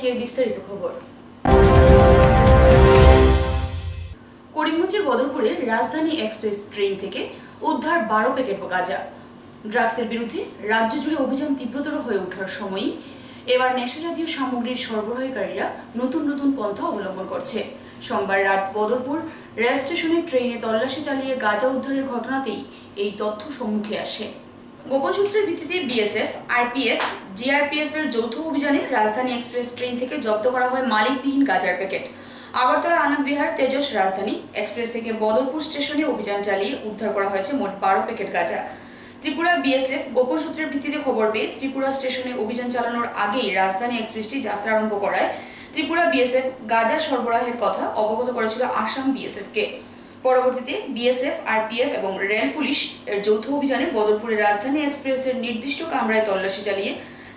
আজকের বিস্তারিত খবর। করিমগঞ্জের বদরপুরে রাজধানী এক্সপ্রেস ট্রেন থেকে উদ্ধার 12 প্যাকেট গাঁজা। ড্রাগসের বিরুদ্ধে রাজ্য জুড়ে অভিযান তীব্রতর হয়ে ওঠার সময়ই এবার নেশাজাতীয় সামগ্রীর সরবরাহকারীরা নতুন নতুন পন্থা অবলম্বন করছে। সোমবার রাত বদরপুর রেল স্টেশনে ট্রেনে তল্লাশি চালিয়ে গাঁজা উদ্ধারের ঘটনাতেই এই তথ্য সম্মুখে আসে। গোপন সূত্রের ভিত্তিতে বিএসএফ, আরপিএফ, জিআরপিএফ এর যৌথ অভিযানে রাজধানী এক্সপ্রেস ট্রেন থেকে জব্দ করা হয় মালিকবিহীন গাঁজার প্যাকেট। আগরতলা আনন্দ বিহার তেজস রাজধানী এক্সপ্রেস থেকে বদরপুর স্টেশনে অভিযান চালিয়ে উদ্ধার করা হয়েছে মোট 12 প্যাকেট গাঁজা। ত্রিপুরা বিএসএফ গোপন সূত্রের ভিত্তিতে খবর পেয়ে ত্রিপুরা স্টেশনে অভিযান চালানোর আগেই রাজধানী এক্সপ্রেসটি যাত্রা আরম্ভ করায় ত্রিপুরা বিএসএফ গাঁজা সরবরাহের কথা অবগত করেছিল আসাম বিএসএফকে। পরবর্তীতে বিএসএফ, আরপিএফ এবং রেল পুলিশ এর যৌথ অভিযানে বদরপুরের রাজধানী এক্সপ্রেসের নির্দিষ্ট কামরায় তল্লাশি চালিয়ে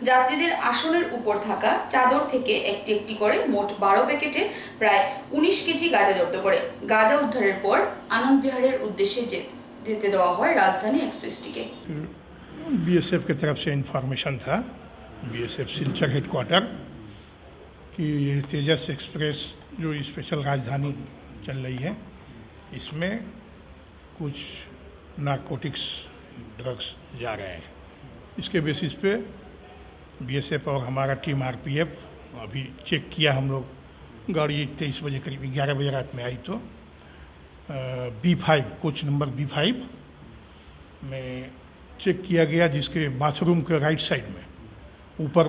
যাত্রীদের আসনের উপর থাকা চাদর থেকে একটি একটি করে মোট 12 প্যাকেটে প্রায় 19 কেজি গাঁজা জব্দ করে গাঁজা উদ্ধারের পর আনন্দ বিহারের উদ্দেশ্যে যেতে দেওয়া হয় রাজধানী एक्सप्रेसটিকে। बीएसएफ की तरफ से इंफॉर्मेशन था, बीएसएफ सिलचर हेडक्वार्टर कि ये तेजस एक्सप्रेस जो स्पेशल राजधानी चल रही है इसमें कुछ नारकोटिक्स ड्रग्स जा रहे हैं। इसके बेसिस पे बीएसएफ और हमारा टीम आरपीएफ अभी चेक किया। हम लोग गाड़ी 23 बजे करीब 11 बजे रात में आई तो B5 कोच नंबर B5 में चेक किया गया, जिसके बाथरूम के राइट साइड में ऊपर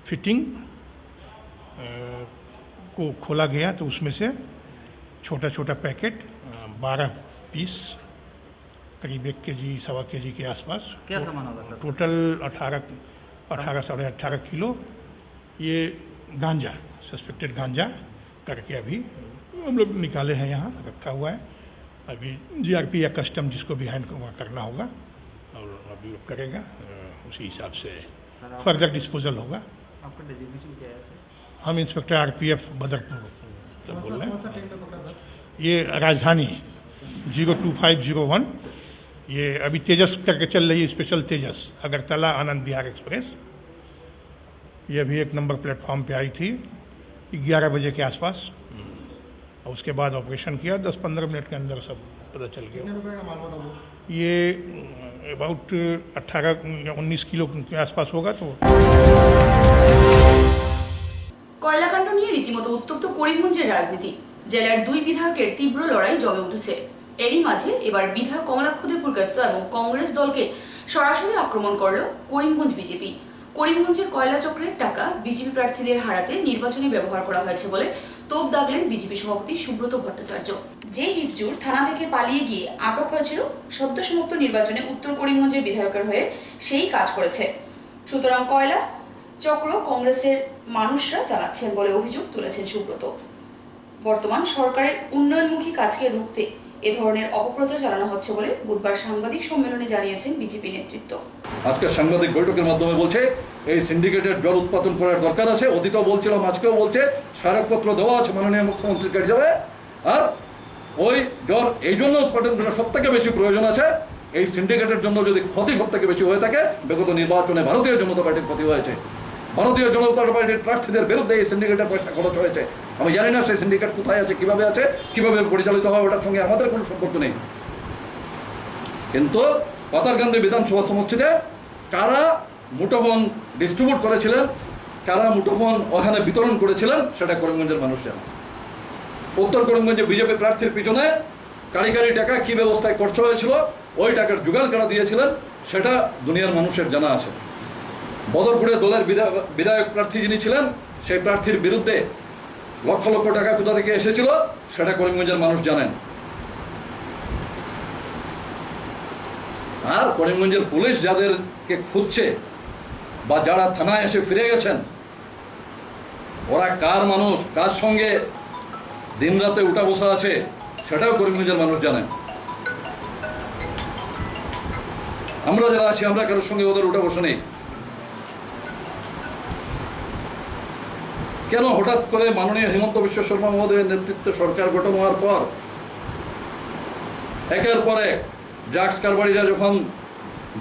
फिटिंग को खोला गया तो उसमें से छोटा छोटा पैकेट 12 पीस करीब 1 केजी 1.25 केजी के आसपास। क्या सामान होगा सर? टोटल 18 साढ़े 18 किलो ये गांजा, सस्पेक्टेड गांजा करके अभी हम लोग निकाले हैं, यहाँ रखा हुआ है। अभी जीआरपी या कस्टम जिसको भी हैंड करना होगा और अभी लोग करेगा, उसी हिसाब से फर्दर डिस्पोजल होगा। आपका डेजिग्नेशन क्या है सर? हम इंस्पेक्टर आरपीएफ बदरपुर तो बोल रहे हैं। ये राजधानी 02501, ये अभी तेजस करके चल रही है, स्पेशल तेजस अगरतला आनंद बिहार एक्सप्रेस। ये अभी 1 नंबर प्लेटफॉर्म पे आई थी 11 बजे के आसपास और उसके बाद ऑपरेशन किया। 10-15 मिनट के अंदर सब पता चल गया। कितने रुपए का माल बताओ? ये अबाउट 18-19 किलो के आसपास होगा। तो কয়লাকাণ্ড নিয়ে রীতিমতো উত্তপ্ত করিমগঞ্জের রাজনীতি। জেলার 2 বিধায়কের তীব্র লড়াই জমে উঠেছে। এরই মাঝে এবার বিধায়ক কমলাক্ষ দেবপুরকাস্ত এবং কংগ্রেস দলকে সরাসরি আক্রমণ করল করিমগঞ্জ বিজেপি। করিমগঞ্জের কয়লা চক্রের টাকা বিজেপি প্রার্থীদের হারাতে নির্বাচনে ব্যবহার করা হয়েছে বলে তোপ দাগলেন বিজেপি সভাপতি সুব্রত ভট্টাচার্য। যে হিফজুর থানা থেকে পালিয়ে গিয়ে আটক হয়েছিল সদ্য সমাপ্ত নির্বাচনে উত্তর করিমগঞ্জের বিধায়কের হয়ে সেই কাজ করেছে। সুতরাং কয়লা চক্র কংগ্রেসের মানুষরা চালাচ্ছেন বলে অভিযোগ তুলেছেন সুব্রত। বর্তমান সরকারের উন্নয়নমুখী কাজকে রুখতে এ ধরনের অপপ্রচার চালানো হচ্ছে বলে বুধবার সাংবাদিক সম্মেলনে জানিয়েছেন বিজেপি নেতৃত্ব। আজকে সাংবাদিক বৈঠকের মাধ্যমে বলছে এই সিন্ডিকেটের জল উৎপাদন করার দরকার আছে। অতীতেও বলছিলাম, আজকেও বলছে, স্মারকপত্র দেওয়া আছে মাননীয় মুখ্যমন্ত্রীর কাছে যাবে। আর ওই জল এই জন্য উৎপাদন করা সব থেকে বেশি প্রয়োজন আছে। এই সিন্ডিকেটের জন্য যদি ক্ষতি সব থেকে বেশি হয়ে থাকে, বিগত নির্বাচনে ভারতীয় জনতা পার্টির ক্ষতি হয়েছে। ভারতীয় জনতা পার্টির প্রার্থীদের বিরুদ্ধে এই সিন্ডিকেটের পয়সা খরচ হয়েছে। আমি জানি না সেই সিন্ডিকেট কোথায় আছে, কিভাবে পরিচালিত হয়, ওটার সঙ্গে আমাদের কোনো সম্পর্ক নেই। কিন্তু পাতারকান্দি বিধানসভা সমষ্টিতে কারা মুঠোফোন ডিস্ট্রিবিউট করেছিলেন, কারা মুঠোফোন ওখানে বিতরণ করেছিলেন, সেটা করিমগঞ্জের মানুষ জানে। উত্তর করিমগঞ্জে বিজেপি প্রার্থীর পিছনে কারিগরি টাকা কী ব্যবস্থায় খরচ হয়েছিল, ওই টাকার জোগাড় কারা দিয়েছিলেন, সেটা দুনিয়ার মানুষের জানা আছে। বদরপুরে দলের বিধায়ক প্রার্থী যিনি ছিলেন, সেই প্রার্থীর বিরুদ্ধে লক্ষ লক্ষ টাকা কোথা থেকে এসেছিল, সেটা করিমগঞ্জের মানুষ জানেন। আর করিমগঞ্জের পুলিশ যাদেরকে খুঁজছে বা যারা থানায় এসে ফিরে গেছেন, ওরা কার মানুষ, কার সঙ্গে দিনরাতে উঠা বসা আছে, সেটাও করিমগঞ্জের মানুষ জানেন। আমরা যারা আছি, আমরা কারোর সঙ্গে ওদের উঠা বসা নেই। কেন হঠাৎ করে মাননীয় হিমন্ত বিশ্ব শর্মা মহোদয়ের নেতৃত্বে সরকার গঠন হওয়ার পর একের পর এক ড্রাগস কারবারিরা যখন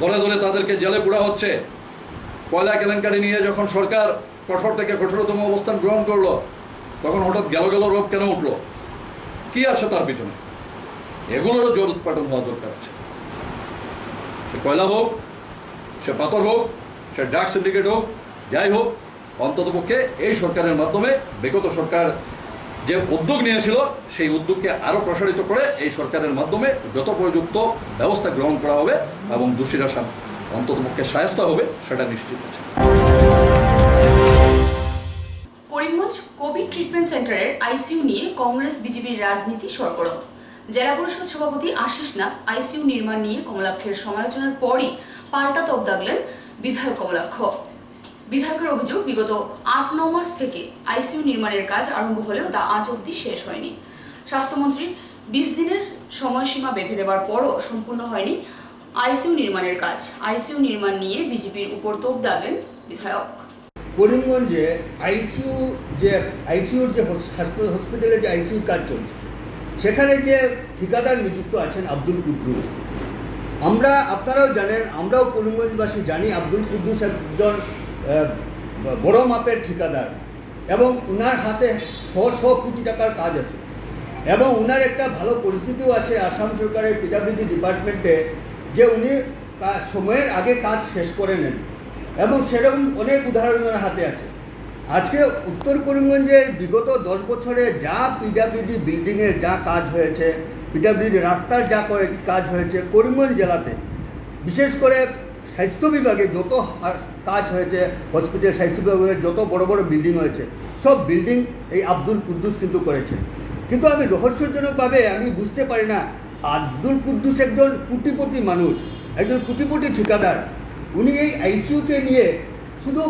দলে দলে তাদেরকে জেলে পোড়া হচ্ছে, কয়লা কেলেঙ্কারি নিয়ে যখন সরকার কঠোর থেকে কঠোরতম অবস্থান গ্রহণ করলো তখন হঠাৎ গেল রোগ কেন উঠলো, কি আছে তার পিছনে? এগুলোরও জোর উৎপাদন হওয়া দরকার আছে। সে কয়লা হোক, সে পাথর হোক, সে ড্রাগ সিন্ডিকেট হোক, যাই হোক, অন্ততপক্ষে এই সরকারের মাধ্যমে বিগত সরকার যে উদ্যোগ নিয়েছিল সেই উদ্যোগকে আরও প্রসারিত করে এই সরকারের মাধ্যমে যত উপযুক্ত ব্যবস্থা গ্রহণ করা হবে এবং দোষীরা অন্ততপক্ষে শায়েস্ত হবে সেটা নিশ্চিত আছে। করিমগঞ্জ কোভিড ট্রিটমেন্ট সেন্টারের আইসিইউ নিয়ে কংগ্রেস বিজেপির রাজনীতি সরগরম। জেলা পরিষদ সভাপতি আশিস নাথ আইসিইউ নির্মাণ নিয়ে কমলাক্ষের সমালোচনার পরই পাল্টা তপ দাগলেন বিধায়ক কমলাক্ষ। বিধায়কের অভিযোগ, বিগত ৮-৯ মাস থেকে আইসিইউ নির্মাণের কাজ আরম্ভ হলেও তা আজ অবধি শেষ হয়নি। স্বাস্থ্যমন্ত্রীর ২০ দিনের সময়সীমা বেঁধে দেওয়ার পরও সম্পূর্ণ হয়নি আইসিইউ নির্মাণের কাজ। আইসিইউ নির্মাণ নিয়ে বিজেপির উপর তোপ দাগলেন বিধায়ক। করিমগঞ্জে আইসিইউর যে হসপিটালে যে আইসিইউর কাজ চলছে, সেখানে যে ঠিকাদার নিযুক্ত আছেন আব্দুল কুদ্দুস, আপনারাও জানেন, আমরাও করিমগঞ্জবাসী জানি আব্দুল কুদ্দুস একজন বড় মাপের ঠিকাদার এবং উনার হাতে শ কোটি টাকার কাজ আছে এবং উনার একটা ভালো পরিস্থিতিও আছে আসাম সরকারের পিডব্লিউডি ডিপার্টমেন্টে, যে উনি সময়ের আগে কাজ শেষ করে নেন এবং সেরকম অনেক উদাহরণ ওনার হাতে আছে। আজকে উত্তর করিমগঞ্জের বিগত 10 বছরে যা পিডব্লিউডি বিল্ডিংয়ের যা কাজ হয়েছে, পিডব্লিউডি রাস্তার যা কাজ হয়েছে করিমগঞ্জ জেলাতে, বিশেষ করে স্বাস্থ্য বিভাগে যত কাজ হয়েছে, হসপিটাল স্বাস্থ্য বিভাগের যত বড় বড় বিল্ডিং হয়েছে, সব বিল্ডিং এই আব্দুল কুদ্দুস কিন্তু করেছে। কিন্তু আমি রহস্যজনকভাবে আমি বুঝতে পারি না, আব্দুল কুদ্দুস একজন কোটিপতি মানুষ, একজন কোটিপতি ঠিকাদার, উনি এই আইসিইউকে নিয়ে শুধু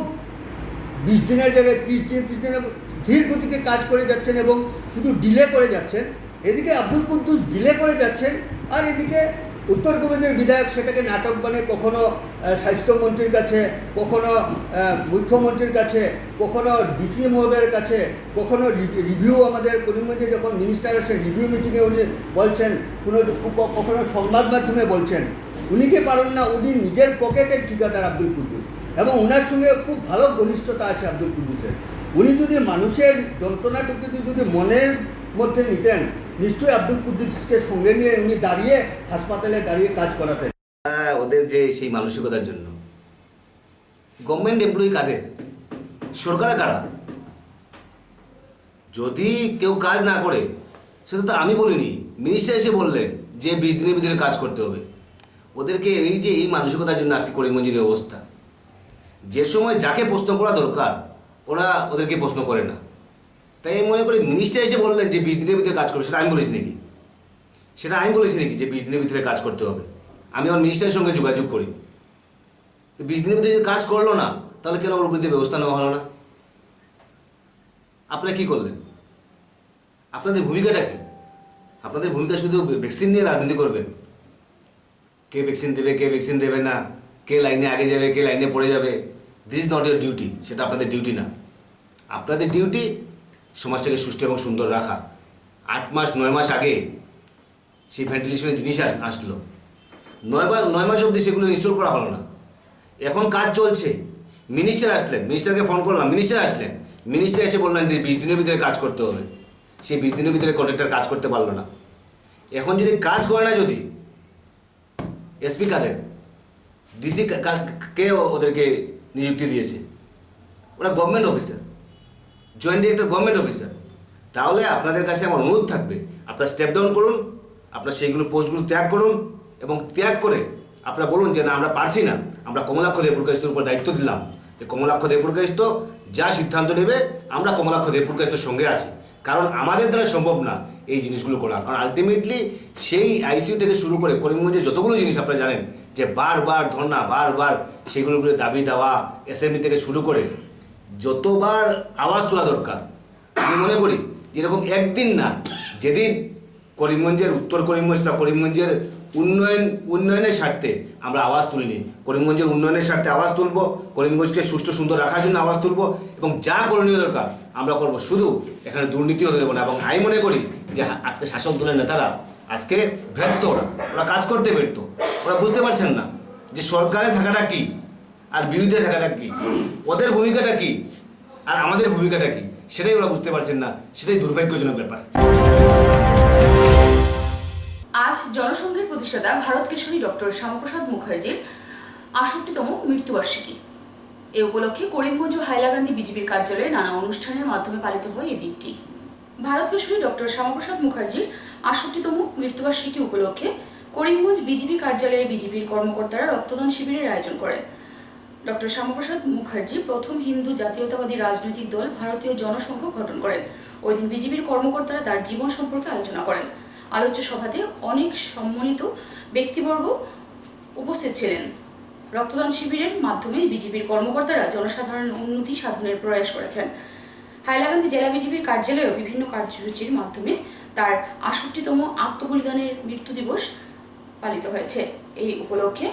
20 দিনের জায়গায় 30 দিনের ধীর গতিতে কাজ করে যাচ্ছেন এবং শুধু ডিলে করে যাচ্ছেন। এদিকে আব্দুল কুদ্দুস ডিলে করে যাচ্ছেন, আর এদিকে উত্তর করিমগঞ্জের বিধায়ক সেটাকে নাটক বানিয়ে কখনো স্বাস্থ্যমন্ত্রীর কাছে, কখনো মুখ্যমন্ত্রীর কাছে, কখনো ডিসি মহোদয়ের কাছে, কখনো রিভিউ, আমাদের করিমগঞ্জে যখন মিনিস্টার আসে রিভিউ মিটিংয়ে উনি বলছেন, কখনো সংবাদ মাধ্যমে বলছেন। উনি কি পারেন না, উনি নিজের পকেটের ঠিকাদার আব্দুল কুদ্দুস এবং ওনার সঙ্গে খুব ভালো ঘনিষ্ঠতা আছে আব্দুল কুদ্দুসের। উনি যদি মানুষের যন্ত্রণাটুকু যদি মনের মধ্যে নিতেন, নিশ্চয়ই আব্দুল কুদ্দুসকে সঙ্গে নিয়ে উনি হাসপাতালে দাঁড়িয়ে কাজ করাতেন। ওদের যে সেই মানসিকতার জন্য গভর্নমেন্ট এমপ্লয়ি কাদের, সরকারে কারা? যদি কেউ কাজ না করে, সেটা তো আমি বলিনি, মিনিস্টার এসে বললেন যে 20 দিনের ভিতরে কাজ করতে হবে। ওদেরকে এই মানসিকতার জন্য আজকে করিমগঞ্জের অবস্থা। যে সময় যাকে প্রশ্ন করা দরকার ওরা ওদেরকে প্রশ্ন করে না। তাই আমি মনে করি মিনিস্টার এসে বললেন যে 20 দিনের ভিতরে কাজ করবে, সেটা আমি বলেছি নাকি যে 20 দিনের ভিতরে কাজ করতে হবে? আমি আমার মিনিস্টারের সঙ্গে যোগাযোগ করি, তো 20 দিনের ভিতরে যদি কাজ করলো না, তাহলে কেন ওর বিরুদ্ধে ব্যবস্থা নেওয়া হলো না? আপনারা কি করলেন? আপনাদের ভূমিকাটা কি? আপনাদের ভূমিকা শুধু ভ্যাকসিন নিয়ে রাজনীতি করবেন। কে ভ্যাকসিন দেবে, কে ভ্যাকসিন দেবে না, কে লাইনে আগে যাবে, কে লাইনে পড়ে যাবে, this is not your duty. সেটা আপনাদের ডিউটি না। আপনাদের ডিউটি সমাজটাকে সুষ্ঠু এবং সুন্দর রাখা। 8-9 মাস আগে সেই ভেন্টিলেশনের জিনিস আসলো, 9 মাস অবধি সেগুলো ইনস্টল করা হলো না। এখন কাজ চলছে, মিনিস্টার আসলেন, মিনিস্টারকে ফোন করলাম, মিনিস্টার আসলেন, মিনিস্টার এসে বললেন যে 20 দিনের ভিতরে কাজ করতে হবে। সেই 20 দিনের ভিতরে কন্ট্রাক্টর কাজ করতে পারলো না। এখন যদি কাজ করে না, যদি এসপি কাদের, ডিসি কে ওদেরকে নিযুক্তি দিয়েছে? ওরা government officer, joint director government officer. তাহলে আপনাদের কাছে আমার অনুরোধ থাকবে, আপনারা স্টেপ ডাউন করুন, আপনারা সেইগুলো পোস্টগুলো ত্যাগ করুন এবং ত্যাগ করে আপনারা বলুন যে না, আমরা পারছি না, আমরা কমলাক্ষ দেবপুরকায়স্থর উপর দায়িত্ব দিলাম, যে কমলাক্ষ দেবপুরকায়স্থ যা সিদ্ধান্ত নেবে আমরা কমলাক্ষ দেবপুরকায়স্থর সঙ্গে আছি। কারণ আমাদের দ্বারা সম্ভব না এই জিনিসগুলো করা। কারণ আলটিমেটলি সেই আইসিইউ থেকে শুরু করে করিমগঞ্জে যতগুলো জিনিস আপনারা জানেন যে বারবার ধর্না, বারবার সেগুলোর উপরে দাবি দেওয়া, অ্যাসেম্বলি থেকে শুরু করে যতবার আওয়াজ তোলা দরকার, আমি মনে করি যেরকম একদিন না, যেদিন করিমগঞ্জের, উত্তর করিমগঞ্জ বা করিমগঞ্জের উন্নয়নের স্বার্থে আমরা আওয়াজ তুলিনি, করিমগঞ্জের উন্নয়নের স্বার্থে আওয়াজ তুলব, করিমগঞ্জকে সুষ্ঠু সুন্দর রাখার জন্য আওয়াজ তুলব এবং যা করণীয় দরকার আমরা করব। শুধু এখানে দুর্নীতি হতে দেবো না। এবং আমি মনে করি যে আজকে শাসক দলের নেতারা আজকে ব্যর্থ, ওরা কাজ করতে ব্যর্থ। ওরা বুঝতে পারছেন না যে সরকারে থাকাটা কি আর বিরুদ্ধে থাকাটা কি, ওদের ভূমিকাটা কি আর আমাদের ভূমিকাটা কি, সেটাই ওরা বুঝতে পারছেন না, সেটাই দুর্ভাগ্যজনক ব্যাপার। আজ জনসংঘের প্রতিষ্ঠাতা ভারত কেশরী ডক্টর শ্যামাপ্রসাদ মুখার্জির ৬৮তম মৃত্যুবার্ষিকী। এ উপলক্ষে করিমগঞ্জ ও হাইলাকান্দি বিজেপির কার্যালয়ে নানা অনুষ্ঠানের মাধ্যমে পালিত হয় এই দিনটি। ভারত কেশরী ডক্টর শ্যামাপ্রসাদ মুখার্জির ৬৮তম মৃত্যুবার্ষিকী উপলক্ষে করিমগঞ্জ বিজেপি কার্যালয়ে বিজেপির কর্মকর্তারা রক্তদান শিবিরের আয়োজন করেন। ডক্টর শ্যামাপ্রসাদ মুখার্জি প্রথম হিন্দু জাতীয়তাবাদী রাজনৈতিক দল ভারতীয় জনসংঘ গঠন করেন। ওই দিন বিজেপির কর্মকর্তারা তার জীবন সম্পর্কে আলোচনা করেন। আলোচ্য সভাতে অনেক সম্মানিত ব্যক্তিবর্গ উপস্থিত ছিলেন। রক্তদান শিবিরের মাধ্যমে বিজেপির কর্মকর্তারা জনসাধারণের উন্নতি সাধনের প্রয়াস করেছেন। হাইলাকান্দি জেলা বিজেপির কার্যালয়েও বিভিন্ন কার্যসূচির মাধ্যমে তার ৬৮তম আত্মবলিদানের মৃত্যু দিবস পালিত হয়েছে। এই উপলক্ষে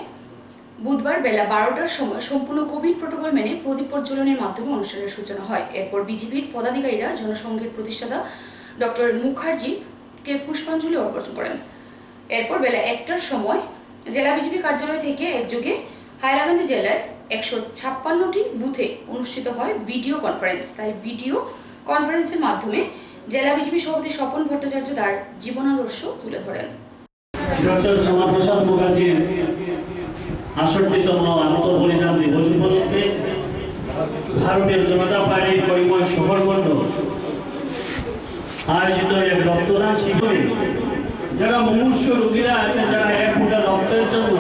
বুধবার বেলা ১২টার সময় সম্পূর্ণ কোভিড প্রটোকল মেনে প্রদীপ প্রজ্বলনের মাধ্যমে অনুষ্ঠানের সূচনা হয়। এরপর বিজেপির পদাধিকারীরা জনসংঘের প্রতিষ্ঠাতা ডক্টর মুখার্জিকে পুষ্পাঞ্জলি অর্পণ করেন। এরপর বেলা ১টার সময় জেলা বিজেপি কার্যালয় থেকে একযোগে হাইলাকান্দি জেলার ১৫৬টি বুথে অনুষ্ঠিত হয় ভিডিও কনফারেন্স। তাই ভিডিও কনফারেন্সের মাধ্যমে জেলা বিজেপি সভাপতি স্বপন ভট্টাচার্য তার জীবনাদর্শ তুলে ধরেন। ডক্টর শ্যামাপ্রসাদ মুখার্জির ৬৮তম আত্মবলিদান দিবস উপলক্ষে ভারতীয় জনতা পার্টির করিমগঞ্জ শহর মণ্ডল আয়োজিত এক রক্তদান শিবিরে যারা মুমূর্ষ রোগীরা আছেন, যারা এক ফোঁটা রক্তের জন্য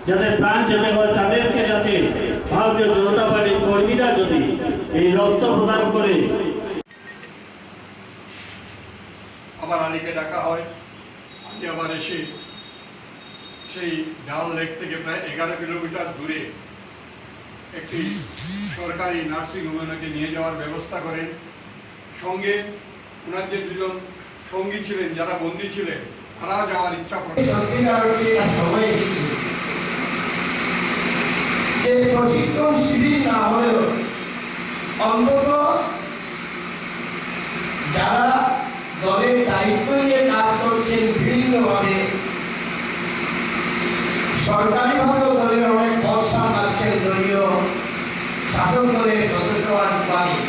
যাদের প্রাণ যেতে হয়, তাদেরকে যাতে ভারতীয় জনতা পার্টির কর্মীরা যদি এই রক্ত প্রদান করে আবার আলীকে ডাকা হয়। আলী আবার এসে সেই ডাল লেক থেকে প্রায় ১১ কিলোমিটার দূরে একটি সরকারি নার্সিংহোমে ওনাকে নিয়ে যাওয়ার ব্যবস্থা করেন। সঙ্গে ওনার যে দুজন সঙ্গী ছিলেন, যারা বন্দী ছিলেন, তারা যাওয়ার ইচ্ছা প্রকাশ সময় এসেছে যে প্রশিক্ষণ শিবির না হলেও অন্তত যারা দলের দায়িত্ব নিয়ে কাজ করছেন বিভিন্নভাবে, সরকারিভাবেও দলের অনেক পদ সামলাচ্ছেন, দলীয় শাসক দলের সদস্য বাহিনী,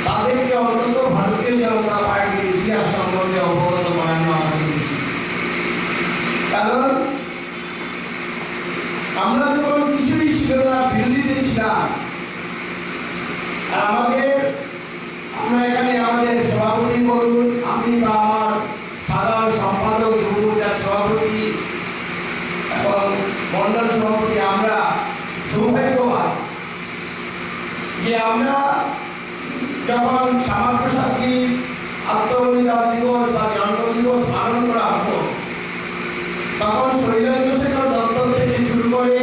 তাদেরকে অন্তত ভারতীয় জনতা পার্টির ইতিহাস সম্বন্ধে অবগত করানো আমাদের উচিত। কারণ আমরা যখন কিছুই ছিল না, বিরোধীতে ছিলাম, আর আমরা এখানে আমাদের সভাপতি বলুন, আমি বা আমার সাধারণ সম্পাদক, যুবমোর্চার সভাপতি এবং মন্ডল সভাপতি, আমরা সৌভাগ্যবান যে আমরা যখন শ্যামাপ্রসাদজির আত্মবলিদান দিবস বা জন্ম দিবস পালন করা হতো, তখন শৈলেন্দ্রশেখর দত্ত থেকে শুরু করে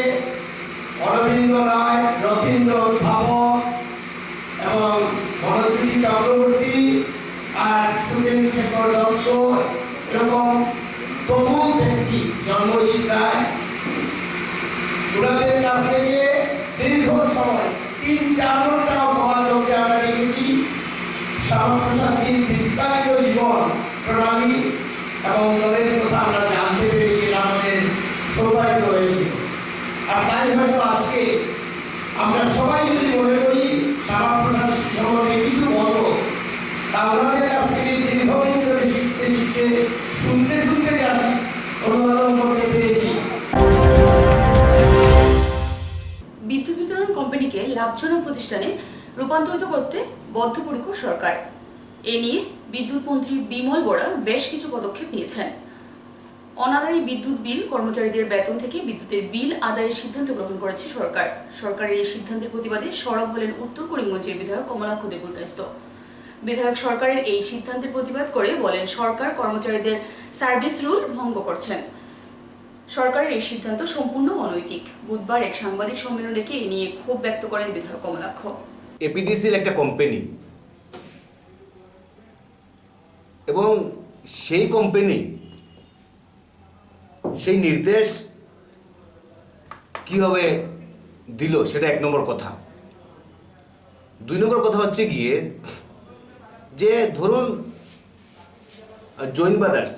অরবিন্দ রায়, রথীন্দ্র উদ্ভাবক এবং মনোজ্যোতি চক্রবর্তী আর সুরেন্দ্র শেখর দত্ত, এরকম প্রমুখ ব্যক্তি, জন্মজিৎ রায়, ওনাদের কাছ থেকে দীর্ঘ সময় ৩-৪ ঘন্টা সভা চলতে আমরা দেখেছি। শ্যামাপ্রসাদজির বিস্তারিত জীবন প্রণালী এবং দলের কথা আমরা জানতে পেরেছি, আমাদের সৌভাগ্য হয়েছিল। আর তাই হয়তো আজকে আমরা সবাই যদি মনে করি শ্যামাপ্রসাদ সম্বন্ধে কিছু বলবো, তা ওনাদের কাছ থেকে দীর্ঘদিন ধরে শিখতে শিখতে শুনতে শুনতে যাচ্ছি, অনুবাদন করতে পেরেছি। বিদ্যুৎ বিতরণ কোম্পানিকে লাভজনক প্রতিষ্ঠানে রূপান্তরিত করতে বদ্ধপরিকর সরকার। এ নিয়ে বিদ্যুৎ মন্ত্রী বিমল বরা বেশ কিছু পদক্ষেপ নিয়েছেন। অনাদায়ী বিদ্যুৎ বিল, কর্মচারীদের বেতন থেকে বিদ্যুতের বিল আদায়ের সিদ্ধান্ত গ্রহণ করেছে সরকার। সরকারের এই সিদ্ধান্তের প্রতিবাদে সরব হলেন উত্তর করিমগঞ্জের বিধায়ক কমলাক্ষ দেবুরকাস্ত। বিধায়ক সরকারের এই সিদ্ধান্তের প্রতিবাদ করে বলেন, সরকার কর্মচারীদের সার্ভিস রুল ভঙ্গ করছেন। সরকারের এই সিদ্ধান্ত সম্পূর্ণ অনৈতিক। বুধবার এক সাংবাদিক সম্মেলন ডেকে এ নিয়ে ক্ষোভ ব্যক্ত করেন বিধায়ক কমলাক্ষ। এপিডিসিএল একটা কোম্পানি এবং সেই কোম্পানি সেই নির্দেশ কিভাবে দিল সেটা ১ নম্বর কথা। ২ নম্বর কথা হচ্ছে গিয়ে যে ধরুন জৈন ব্রাদার্স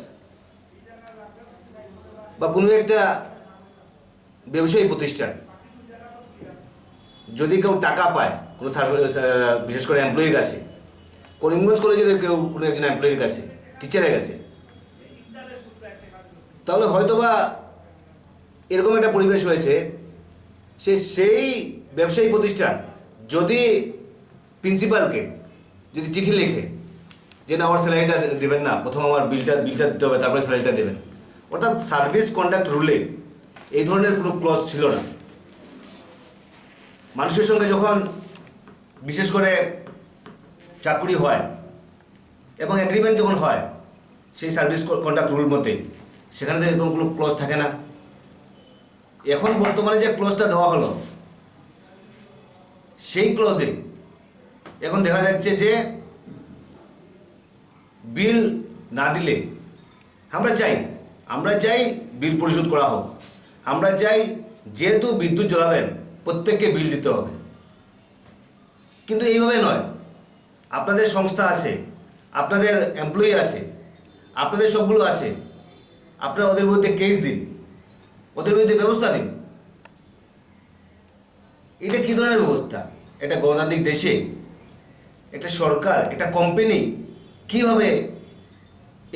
বা কোনো একটা ব্যবসায়ী প্রতিষ্ঠান যদি কেউ টাকা পায়, কোনো সার্ভিস, বিশেষ করে এমপ্লয়ির কাছে, করিমগঞ্জ কলেজের কেউ কোনো একজন এমপ্লয়ির কাছে, টিচারের কাছে, তাহলে হয়তোবা এরকম একটা পরিবেশ হয়েছে, সেই ব্যবসায়ী প্রতিষ্ঠান যদি প্রিন্সিপালকে যদি চিঠি লেখে যে না আমার স্যালারিটা দেবেন না, প্রথম আমার বিলটা দিতে হবে, তারপরে স্যালারিটা দেবেন, অর্থাৎ সার্ভিস কন্ডাক্ট রুলে এই ধরনের কোনো ক্লজ ছিল না। মানুষের সঙ্গে যখন বিশেষ করে চাকরি হয় এবং এগ্রিমেন্ট যখন হয় সেই সার্ভিস কন্ডাক্ট রুল মতে, সেখানে তো এরকম কোনো ক্লজ থাকে না। এখন বর্তমানে যে ক্লজটা দেওয়া হলো, সেই ক্লজে এখন দেখা যাচ্ছে যে বিল না দিলে আমরা চাই বিল পরিশোধ করা হোক, আমরা চাই যেহেতু বিদ্যুৎ জ্বালাবেন প্রত্যেককে বিল দিতে হবে, কিন্তু এইভাবে নয়। আপনাদের সংস্থা আছে, আপনাদের এমপ্লয়ি আছে, আপনাদের সবগুলো আছে, আপনারা ওদের বিরুদ্ধে কেস দিন, ওদের বিরুদ্ধে ব্যবস্থা নিন। এটা কী ধরনের ব্যবস্থা? একটা গণতান্ত্রিক দেশে একটা সরকার, একটা কোম্পানি কীভাবে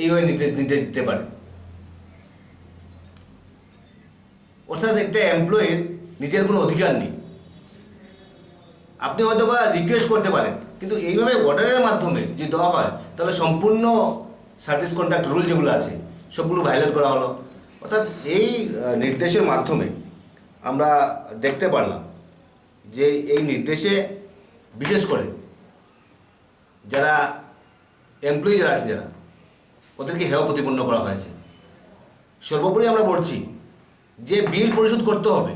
এইভাবে নির্দেশ দিতে পারে? অর্থাৎ একটা এমপ্লয়ির নিজের কোনো অধিকার নেই। আপনি হয়তো বা রিকোয়েস্ট করতে পারেন, কিন্তু এইভাবে অর্ডারের মাধ্যমে যদি দেওয়া হয় তাহলে সম্পূর্ণ সার্ভিস কন্ট্রাক্ট রুল যেগুলো আছে সবগুলো ভায়োলেট করা হলো। অর্থাৎ এই নির্দেশের মাধ্যমে আমরা দেখতে পারলাম যে এই নির্দেশে বিশেষ করে যারা এমপ্লয়ি যারা আছে, যারা ওদেরকে হেয় প্রতিপন্ন করা হয়েছে। সর্বোপরি আমরা বলছি যে বিল পরিশোধ করতে হবে।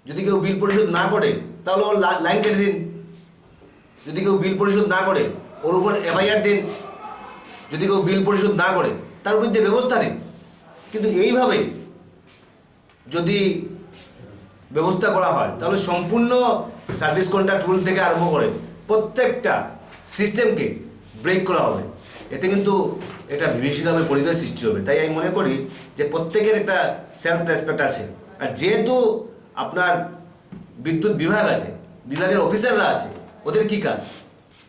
যদি কেউ বিল পরিশোধ না করে তাহলে ওর লাইন কেটে দিন। যদি কেউ বিল পরিশোধ না করে ওর উপর এফআইআর দিন। যদি কেউ বিল পরিশোধ না করে তার বিরুদ্ধে ব্যবস্থা নিন। কিন্তু এইভাবে যদি ব্যবস্থা করা হয় তাহলে সম্পূর্ণ সার্ভিস কন্ট্রাক্ট রুল থেকে আরম্ভ করে প্রত্যেকটা সিস্টেমকে ব্রেক করা হবে। এতে কিন্তু একটা বিভীষিতভাবে পরিবেশ সৃষ্টি হবে। তাই আমি মনে করি যে প্রত্যেকের একটা সেলফ রেসপেক্ট আছে। আর যেহেতু আপনার বিদ্যুৎ বিভাগ আছে, বিভাগের অফিসাররা আছে, ওদের কি কাজ?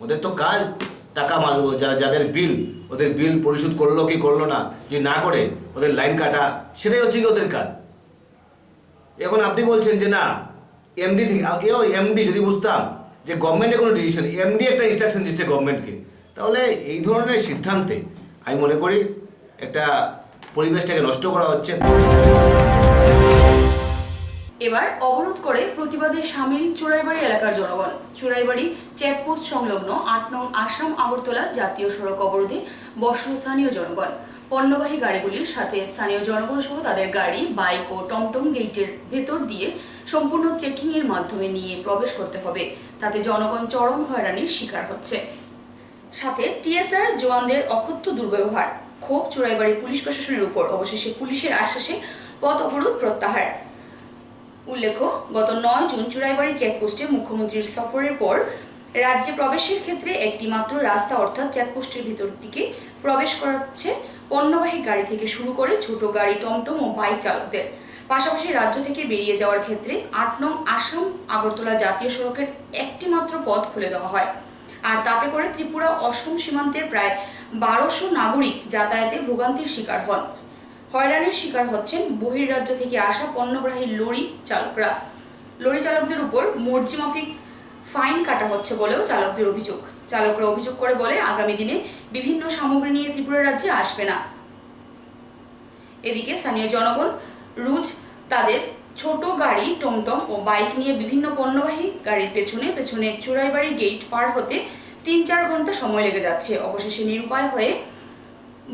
ওদের তো কাজ টাকা যাদের বিল, ওদের বিল পরিশোধ করলো কি করলো না, যদি না করে ওদের লাইন কাটা, সেটাই হচ্ছে কি ওদের কাজ। এখন আপনি বলছেন যে না এমডি থেকে, এমডি যদি বুঝতাম যে গভর্নমেন্টের কোনো ডিসিশন, এমডি একটা ইনস্ট্রাকশন দিচ্ছে গভর্নমেন্টকে, তাহলে এই ধরনের সিদ্ধান্তে আমি মনে করি একটা পরিবেশটাকে নষ্ট করা হচ্ছে। এবার অবরোধ করে প্রতিবাদে সামিল চুরাইবাড়ি এলাকার জনগণ। চুরাইবাড়ি চেকপোস্ট সংলগ্ন ৮ নং আসাম আগরতলা জাতীয় সড়ক অবরোধে বসল স্থানীয় জনগণ। পণ্যবাহী গাড়িগুলির সাথে স্থানীয় জনগণ সহ তাদের গাড়ি, বাইক ও টমটম গেটের ভেতর দিয়ে সম্পূর্ণ চেকিং এর মাধ্যমে নিয়ে প্রবেশ করতে হবে। তাতে জনগণ চরম হয়রানির শিকার হচ্ছে। সাথে টিএসআর জওয়ানদের অকথ্য দুর্ব্যবহার, ক্ষোভ চুরাইবাড়ি পুলিশ প্রশাসনের উপর। অবশেষে পুলিশের আশ্বাসে পথ অবরোধ প্রত্যাহার। উল্লেখ্য, গত ৯ জুন চুরাইবাড়ি চেকপোস্টে মুখ্যমন্ত্রীর সফরের পর রাজ্যে প্রবেশের ক্ষেত্রে একটি মাত্র রাস্তা অর্থাৎ চেকপোস্টের ভিতর দিকে প্রবেশ করাচ্ছে পণ্যবাহী গাড়ি থেকে শুরু করে ছোট গাড়ি, টমটম ও বাইক চালকদের। পাশাপাশি রাজ্য থেকে বেরিয়ে যাওয়ার ক্ষেত্রে ৮ নং আসাম আগরতলা জাতীয় সড়কের একটি মাত্র পথ খুলে দেওয়া হয়। আর তাতে করে ত্রিপুরা অসম সীমান্তের প্রায় ১২০০ নাগরিক যাতায়াতে ভোগান্তির শিকার হন। হয়রানির শিকার হচ্ছেন বহির্রাজ্য থেকে আসা পণ্যবাহী লরি চালকরা। লরি চালকদের উপর মর্জি মাফিক ফাইন কাটা হচ্ছে বলেও চালকদের অভিযোগ। চালকরা অভিযোগ করে বলে আগামী দিনে বিভিন্ন সামগ্রী নিয়ে ত্রিপুরা রাজ্যে আসবে না। এদিকে স্থানীয় জনগণ রোজ তাদের ছোট গাড়ি, টমটম ও বাইক নিয়ে বিভিন্ন পণ্যবাহী গাড়ির পেছনে পেছনে চুরাইবাড়ি গেট পার হতে ৩-৪ ঘন্টা সময় লেগে যাচ্ছে। অবশেষে নিরুপায় হয়ে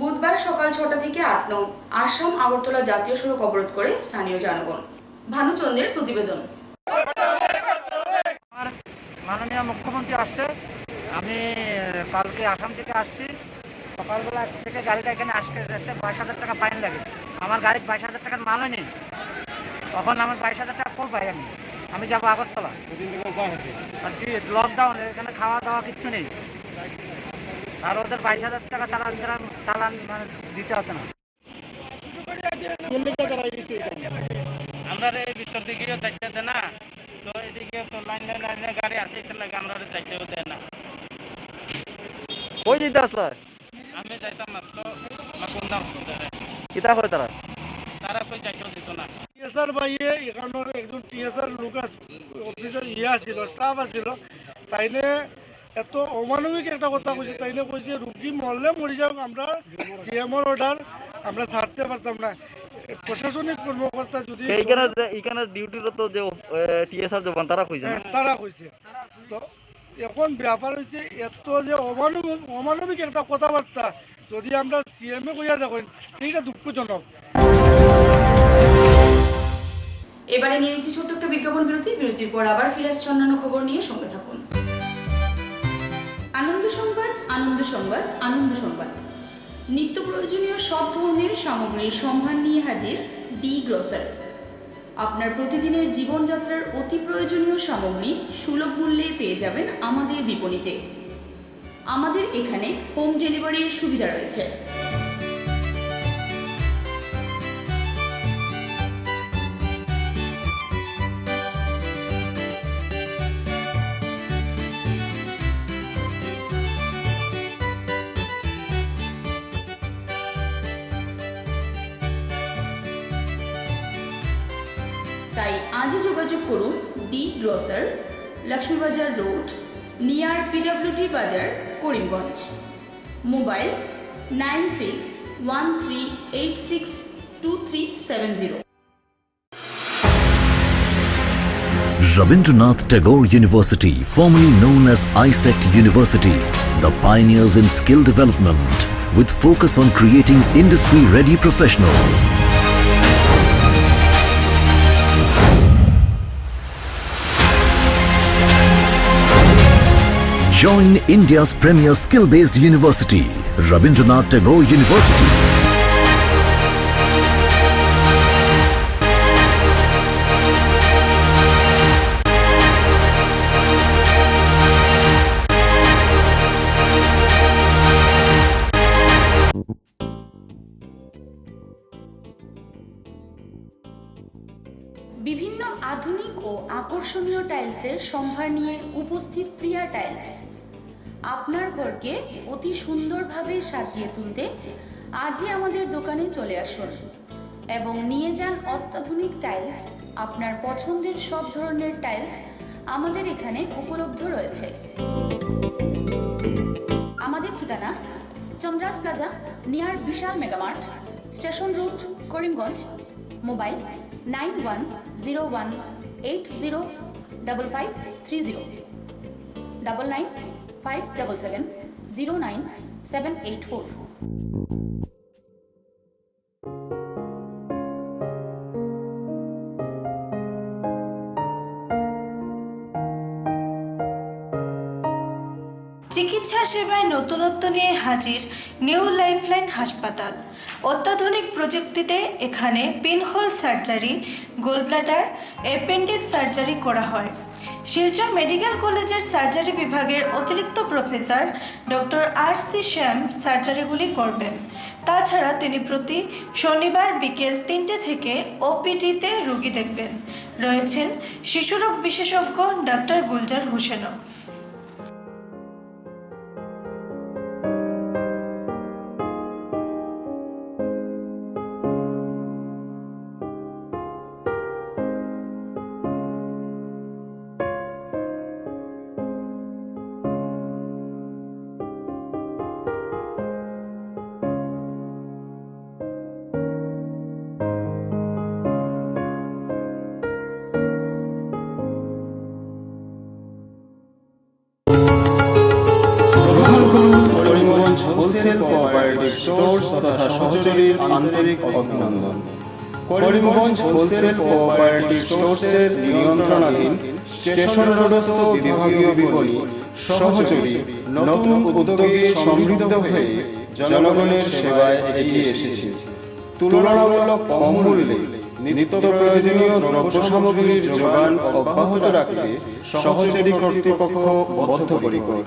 বুধবার সকাল ৬টা থেকে ৮ নং আসাম আগরতলা জাতীয় সড়ক অবরোধ করে স্থানীয় জনগণ। ভানুচন্দ্রের প্রতিবেদন। মাননীয় মুখ্যমন্ত্রী আসছে, আমি কালকে আসাম থেকে আসছি। সকালবেলা থেকে গাড়িটা এখানে আসতে ২২,০০০ টাকা ফাইন লাগে। আমার গাড়ির ২২,০০০ টাকার মালই নেই। তখন আমার ২২,০০০ টাকা কোর পাই আমি যাবো আগরতলা। আর কি লকডাউন, এখানে খাওয়া দাওয়া কিচ্ছু নেই। আর ওদের ২২,০০০ টাকা চালান মানে দিতে হচ্ছে না। আমরা এই ভিতর দিকে দেখতে না, তো এই এদিকে তো লাইনে গাড়ি আছে, এটার লাগে আমরা যাইতেও দেয় না। কই যেতে আসলে? আমি যাইতাম মাত্র মাকুন্দা হসপিটালে। কিতা করে তারা? তারা কই যাইতেও দিত না। টিএসআর ভাইয়ে এখানোর একজন টিএসআর লোক অফিসার ছিল, স্টাফ আছিল, তাইনে এত অমানবিক একটা কথা কইছে। তাইনে কইছে রুগী মরলে মরি যাও, আমরা সিএমর অর্ডার আমরা ছাড়তে পারতাম না। প্রশাসনিক কর্মকর্তা যদি এখানে ডিউটিরত যে টিএসআর জবান তারা কইছে, তারা কইছে। তো এখন ব্যাপার হয়েছে এত যে অমানবিক একটা কথাবার্তা যদি আমরা সিএমএ কইয়া দেখেন, এইটা দুঃখজনক। এবারে নিয়ে নিচ্ছি ছোট্ট একটা বিজ্ঞাপন বিরতি। বিরতির পর আবার ফিরে আসছে অন্যান্য খবর নিয়ে, সঙ্গে থাকুন। আনন্দ সংবাদ, আনন্দ সংবাদ, আনন্দ সংবাদ। নিত্য প্রয়োজনীয় সব ধরনের সামগ্রীর সম্ভার নিয়ে হাজির ডি গ্রোসার। আপনার প্রতিদিনের জীবনযাত্রার অতি প্রয়োজনীয় সামগ্রী সুলভ মূল্যে পেয়ে যাবেন আমাদের বিপণিতে। আমাদের এখানে হোম ডেলিভারির সুবিধা রয়েছে। তাই আজই যোগাযোগ করুন D grosser, Laxmibazar road, near PWD বাজার, Karimganj. Mobile 9613862370। Rabindranath Tagore University, formerly known as ISECT University, the pioneers in skill development, with focus on creating industry-ready professionals. Join India's premier skill-based university, Rabindranath Tagore University. বিভিন্ন আধুনিক ও আকর্ষণীয় টাইলসের সম্ভার নিয়ে উপস্থিত প্রিয়া tiles. আপনার ঘরকে অতি সুন্দরভাবে সাজিয়ে তুলতে আজই আমাদের দোকানে চলে আসুন এবং নিয়ে যান অত্যাধুনিক টাইলস। আপনার পছন্দের সব ধরনের টাইলস আমাদের এখানে উপলব্ধ রয়েছে। আমাদের ঠিকানা Chandras plaza, near Vishal megamart, station road, Karimganj. Mobile 9101805530, 9957709784। চিকিৎসা সেবায় নতুনত্ব নিয়ে হাজির নিউ লাইফলাইন হাসপাতাল। অত্যাধুনিক প্রযুক্তিতে এখানে pinhole surgery, gallbladder, appendix surgery করা হয়। শিলচর মেডিকেল কলেজের সার্জারি বিভাগের অতিরিক্ত প্রফেসর ডক্টর RC শ্যাম সার্জারিগুলি করবেন। তাছাড়া তিনি প্রতি শনিবার বিকেল 3টে থেকে OPD-তে রোগী দেখবেন। রয়েছেন শিশুরোগ বিশেষজ্ঞ ডক্টর গুলজার হোসেনও। হোলসেল কোঅপারেটিভ স্টোর্স তথা সহযোগীর আন্তরিক অভিনন্দন। করিমগঞ্জ হোলসেল কোঅপারেটিভ স্টোর্সের নিয়ন্ত্রণাধীন স্টেশন রোডস্থ বিভাগীয় বিপণী সহযোগী নতুন উদ্যোগে সমৃদ্ধ হয়ে জনগণের সেবায় এগিয়ে এসেছে। তুলনামূলক কম মূল্যে নিত্য প্রয়োজনীয় দ্রব্য সামগ্রীর যোগান অব্যাহত রাখতে সহযোগী কর্তৃপক্ষ বদ্ধপরিকর।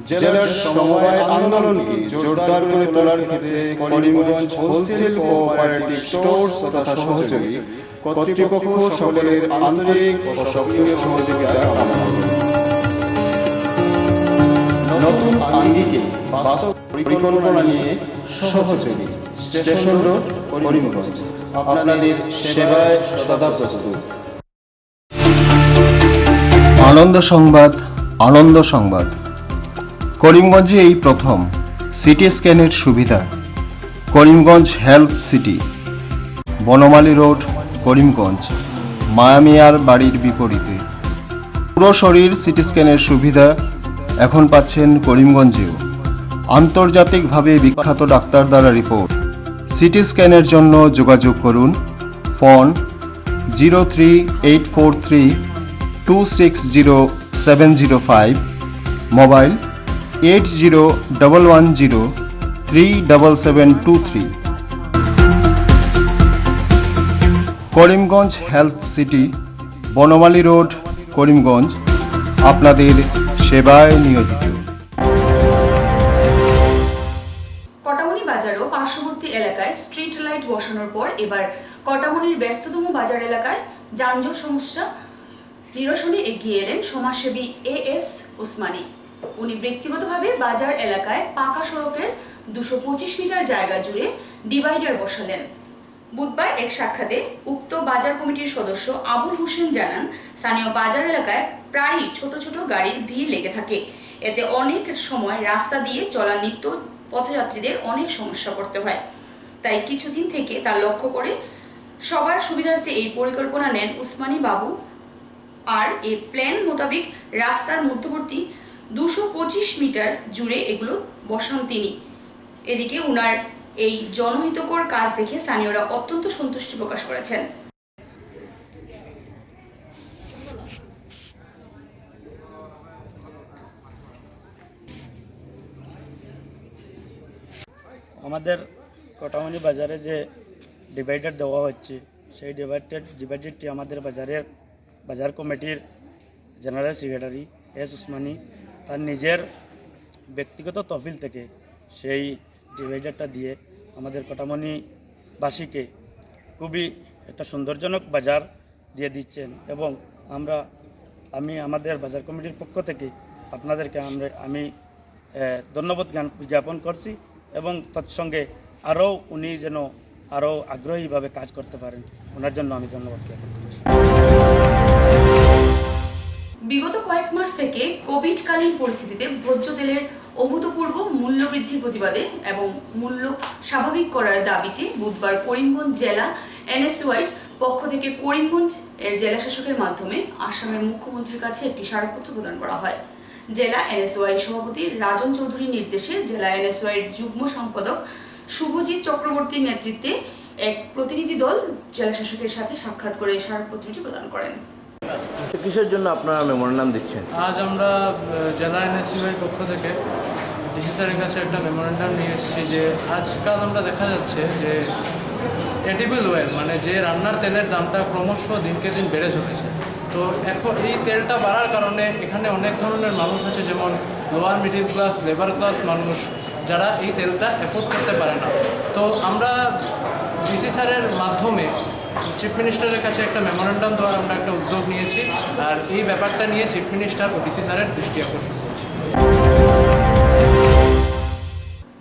জেলার সমবায় আন্দোলনকে জোরদার করে তোলার ক্ষেত্রে করিমগঞ্জ হোলসেল কোঅপারেটিভ স্টোর্স তথা সহযোগী কর্তৃপক্ষ সকলের আন্তরিক ও সক্রিয় সহযোগিতা কামনা করি। নতুন আঙ্গিকে বাস্তব পরিকল্পনা নিয়ে সহযোগী স্টেশন রোড, করিমগঞ্জ আপনাদের সেবায় সদা প্রস্তুত। আনন্দ সংবাদ, আনন্দ সংবাদ। করিমগঞ্জে এই প্রথম সিটি স্ক্যানের সুবিধা। Karimganj health city, Banamali road, Karimganj, মায়ামিয়ার বাড়ির বিপরীতে। পুরো শরীর সিটি স্ক্যানের সুবিধা এখন পাচ্ছেন করিমগঞ্জেও। আন্তর্জাতিকভাবে বিখ্যাত ডাক্তার দ্বারা রিপোর্ট। সিটি স্ক্যানের জন্য যোগাযোগ করুন phone 03843260705, mobile 8011037723। Karimganj health city, Banamali road, Karimganj আপনাদের সেবায় নিয়োজিত। কটামনি বাজার ও পার্শ্ববর্তী এলাকায় স্ট্রিট লাইট বসানোর পর এবার কটামনির ব্যস্ততম বাজার এলাকায় যানজট সমস্যা নিরসনে এগিয়ে এলেন সমাজসেবী AS উসমানী। উনি ব্যক্তিগতভাবে বাজার এলাকায় পাকা সড়কের 225 মিটার জায়গা জুড়ে ডিভাইডার বসালেন। বুধবার এক সাক্ষাতে উক্ত বাজার কমিটির সদস্য আবুল হোসেন জানান, স্থানীয় বাজার এলাকায় প্রায়ই ছোট ছোট গাড়ির ভিড় লেগে থাকে। এতে অনেক সময় রাস্তা দিয়ে চলা নিত্য পথযাত্রীদের অনেক সমস্যা পড়তে হয়। তাই কিছুদিন থেকে তা লক্ষ্য করে সবার সুবিধার্থে এই পরিকল্পনা নেন উসমানী বাবু। আর এই প্ল্যান মোতাবেক রাস্তার মধ্যবর্তী 225 মিটার জুড়ে এগুলো বসান তিনি। এদিকে উনার এই জনহিতকর কাজ দেখে স্থানীয়রা অত্যন্ত সন্তুষ্টি প্রকাশ করেছেন। আমাদের কটামনি বাজারে যে ডিভাইডার দেওয়া হচ্ছে, সেই ডিভাইডারটি আমাদের বাজার কমিটির জেনারেল সেক্রেটারি AS উসমানী তার নিজের ব্যক্তিগত তহবিল থেকে সেই ডিভাইডারটা দিয়ে আমাদের কটামনিবাসীকে খুবই একটা সুন্দরজনক বাজার দিয়ে দিচ্ছেন। এবং আমি আমাদের বাজার কমিটির পক্ষ থেকে আপনাদেরকে আমি ধন্যবাদ জ্ঞাপন করছি এবং তৎসঙ্গে আরও উনি যেন আরও আগ্রহীভাবে কাজ করতে পারেন, ওনার জন্য আমি ধন্যবাদ জ্ঞাপন করছি। বিগত কয়েক মাস থেকে কোভিডকালীন পরিস্থিতিতে ভোজ্য তেলের অভূতপূর্ব মূল্য বৃদ্ধির প্রতিবাদে এবং মূল্য স্বাভাবিক করার দাবিতে বুধবার করিমগঞ্জ জেলা NSY পক্ষ থেকে করিমগঞ্জ এর জেলা শাসকের মাধ্যমে আসামের মুখ্যমন্ত্রীর কাছে একটি স্মারকপত্র প্রদান করা হয়। জেলা NSY সভাপতি রাজন চৌধুরীর নির্দেশে জেলা NSY এর যুগ্ম সম্পাদক শুভজিৎ চক্রবর্তীর নেতৃত্বে এক প্রতিনিধি দল জেলা শাসকের সাথে সাক্ষাৎ করে স্মারকপত্রটি প্রদান করেন। কিসের জন্য আপনারা মেমোরেন্ডাম দিচ্ছেন? আজ আমরা জেলা NSY পক্ষ থেকে ডিসি স্যারের কাছে একটা মেমোরেন্ডাম নিয়ে এসেছি যে আজকাল আমরা দেখা যাচ্ছে যে এডিবল অয়েল মানে যে রান্নার তেলের দামটা ক্রমশ দিনকে দিন বেড়ে চলেছে। তো এখন এই তেলটা বাড়ার কারণে এখানে অনেক ধরনের মানুষ আছে, যেমন lower middle class, labour class মানুষ, যারা এই তেলটা এফোর্ড করতে পারে না। তো আমরা ডিসি স্যারের মাধ্যমে চিফ মিনিস্টারের কাছে একটা মেমোরেন্ডাম দেওয়ার আমরা একটা উদ্যোগ নিয়েছি, আর এই ব্যাপারটা নিয়ে চিফ মিনিস্টার ও ডিসি স্যারের দৃষ্টি আকর্ষণ করছি।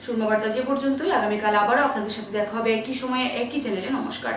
সুরমা বার্তা যে পর্যন্তই। আগামীকাল আবারও আপনাদের সাথে দেখা হবে একই সময়ে একই চ্যানেলে। নমস্কার।